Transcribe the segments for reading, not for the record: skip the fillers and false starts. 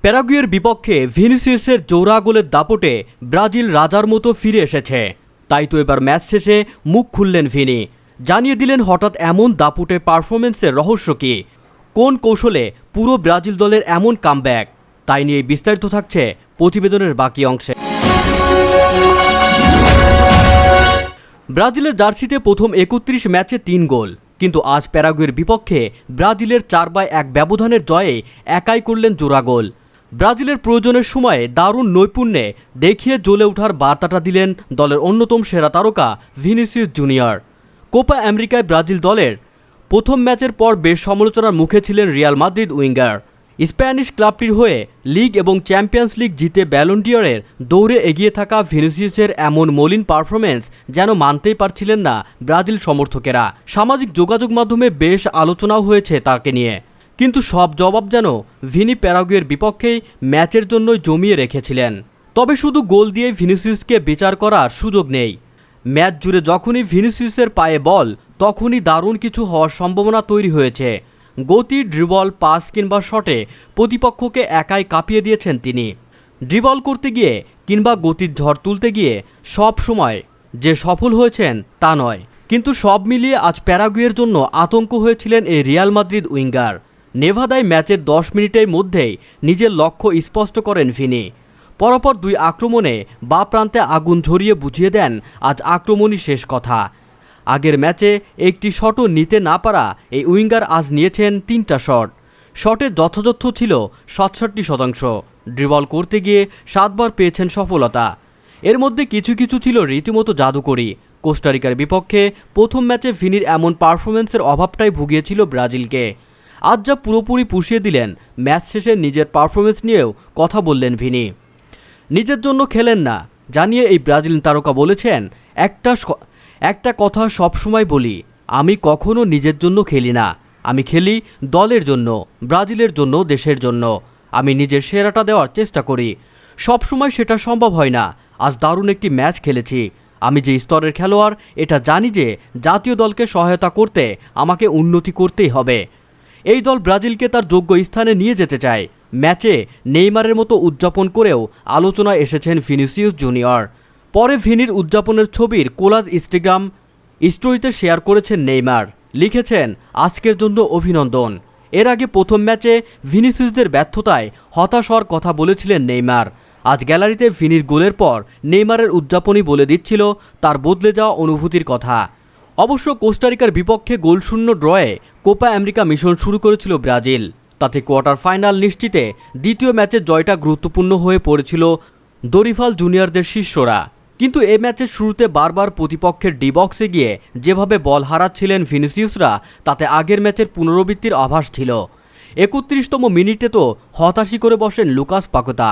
প্যারাগুয়ের বিপক্ষে ভিনিসিয়াসের জোড়া গোলের দাপটে ব্রাজিল রাজার মতো ফিরে এসেছে। তাই তো এবার ম্যাচ শেষে মুখ খুললেন ভিনি, জানিয়ে দিলেন হঠাৎ এমন দাপুটে পারফরমেন্সের রহস্য কী, কোন কৌশলে পুরো ব্রাজিল দলের এমন কামব্যাক। তাই নিয়ে বিস্তারিত থাকছে প্রতিবেদনের বাকি অংশে। ব্রাজিলের জার্সিতে প্রথম ৩১ ম্যাচে ৩ গোল, কিন্তু আজ প্যারাগুয়ের বিপক্ষে ব্রাজিলের ৪-১ ব্যবধানের জয়ে একাই করলেন জোড়া গোল। ব্রাজিলের প্রয়োজনের সময়ে দারুণ নৈপুণ্যে দেখিয়ে জ্বলে ওঠার বার্তাটা দিলেন দলের অন্যতম সেরা তারকা ভিনিসিয়াস জুনিয়র। কোপা আমেরিকায় ব্রাজিল দলের প্রথম ম্যাচের পর বেশ সমালোচনার মুখে ছিলেন রিয়াল মাদ্রিদ উইঙ্গার। স্প্যানিশ ক্লাবটির হয়ে লিগ এবং চ্যাম্পিয়ন্স লিগ জিতে ব্যালন ডি'অরের দৌড়ে এগিয়ে থাকা ভিনিসিয়াসের এমন মলিন পারফরমেন্স যেন মানতেই পারছিলেন না ব্রাজিল সমর্থকেরা। সামাজিক যোগাযোগ মাধ্যমে বেশ আলোচনাও হয়েছে তাকে নিয়ে, কিন্তু সব জবাব যেন ভিনি প্যারাগুয়ের বিপক্ষেই ম্যাচের জন্যই জমিয়ে রেখেছিলেন। তবে শুধু গোল দিয়ে ভিনিসিয়াসকে বিচার করার সুযোগ নেই। ম্যাচ জুড়ে যখনই ভিনিসিয়াসের পায়ে বল, তখনই দারুণ কিছু হওয়ার সম্ভাবনা তৈরি হয়েছে। গতি, ড্রিবল, পাস কিংবা শটে প্রতিপক্ষকে একাই কাঁপিয়ে দিয়েছেন তিনি। ড্রিবল করতে গিয়ে কিংবা গতির ঝড় তুলতে গিয়ে সব সময় যে সফল হয়েছেন তা নয়, কিন্তু সব মিলিয়ে আজ প্যারাগুয়ের জন্য আতঙ্ক হয়েছিলেন এই রিয়াল মাদ্রিদ উইঙ্গার। নেভাদায় ম্যাচের 10 মিনিটের মধ্যেই নিজের লক্ষ্য স্পষ্ট করেন ভিনি। পরপর 2 আক্রমণে বাঁ প্রান্তে আগুন ঝরিয়ে বুঝিয়ে দেন আজ আক্রমণই শেষ কথা। আগের ম্যাচে একটি শটও নিতে না পারা এই উইঙ্গার আজ নিয়েছেন 3টা শট। শটের যথাযথ ছিল 67%। ড্রিবল করতে গিয়ে 7 বার পেয়েছেন সফলতা। এর মধ্যে কিছু কিছু ছিল রীতিমতো জাদুকরি। কোস্টারিকার বিপক্ষে প্রথম ম্যাচে ভিনির এমন পারফরমেন্সের অভাবটাই ভুগিয়েছিল ব্রাজিলকে। আজ যা পুরোপুরি পুষিয়ে দিলেন। ম্যাচ শেষে নিজের পারফরমেন্স নিয়েও কথা বললেন ভিনি। নিজের জন্য খেলেন না জানিয়ে এই ব্রাজিল তারকা বলেছেন, একটা কথা সবসময় বলি, আমি কখনো নিজের জন্য খেলি না, আমি খেলি দলের জন্য, ব্রাজিলের জন্য, দেশের জন্য। আমি নিজের সেরাটা দেওয়ার চেষ্টা করি। সবসময় সেটা সম্ভব হয় না। আজ দারুণ একটি ম্যাচ খেলেছি। আমি যে স্তরের খেলোয়াড় এটা জানি যে জাতীয় দলকে সহায়তা করতে আমাকে উন্নতি করতেই হবে। এই দল ব্রাজিলকে তার যোগ্য স্থানে নিয়ে যেতে চায়। ম্যাচে নেইমারের মতো উদযাপন করেও আলোচনায় এসেছেন ভিনিসিয়াস জুনিয়র। পরে ভিনির উদযাপনের ছবির কোলাজ ইনস্টাগ্রাম স্টোরিতে শেয়ার করেছেন নেইমার। লিখেছেন, আজকের জন্য অভিনন্দন। এর আগে প্রথম ম্যাচে ভিনিসিয়াসদের ব্যর্থতায় হতাশ হওয়ার কথা বলেছিলেন নেইমার। আজ গ্যালারিতে ভিনির গোলের পর নেইমারের উদযাপনই বলে দিচ্ছিল তার বদলে যাওয়া অনুভূতির কথা। অবশ্য কোস্টারিকার বিপক্ষে গোলশূন্য ড্রয়ে কোপা আমেরিকা মিশন শুরু করেছিল ব্রাজিল। তাতে কোয়ার্টার ফাইনাল নিশ্চিতে দ্বিতীয় ম্যাচের জয়টা গুরুত্বপূর্ণ হয়ে পড়েছিল দরিফাল জুনিয়রদের শিষ্যরা। কিন্তু এ ম্যাচের শুরুতে বারবার প্রতিপক্ষের ডি বক্সে গিয়ে যেভাবে বল হারাচ্ছিলেন ভিনিসিয়াসরা, তাতে আগের ম্যাচের পুনরাবৃত্তির আভাস ছিল। ৩১তম মিনিটে তো হতাশি করে বসেন লুকাস পাকুতা।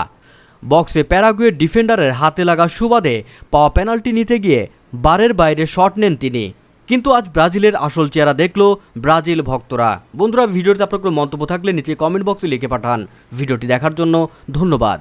বক্সে প্যারাগুয়ের ডিফেন্ডারের হাতে লাগা সুবাদে পাওয়া পেনাল্টি নিতে গিয়ে বারের বাইরে শট নেন তিনি। কিন্তু আজ ব্রাজিলের আসল চেহারা দেখল ব্রাজিল ভক্তরা। বন্ধুরা, ভিডিওতে আপনার কোনো মন্তব্য থাকলে নিচে কমেন্ট বক্সে লিখে পাঠান। ভিডিওটি দেখার জন্য ধন্যবাদ।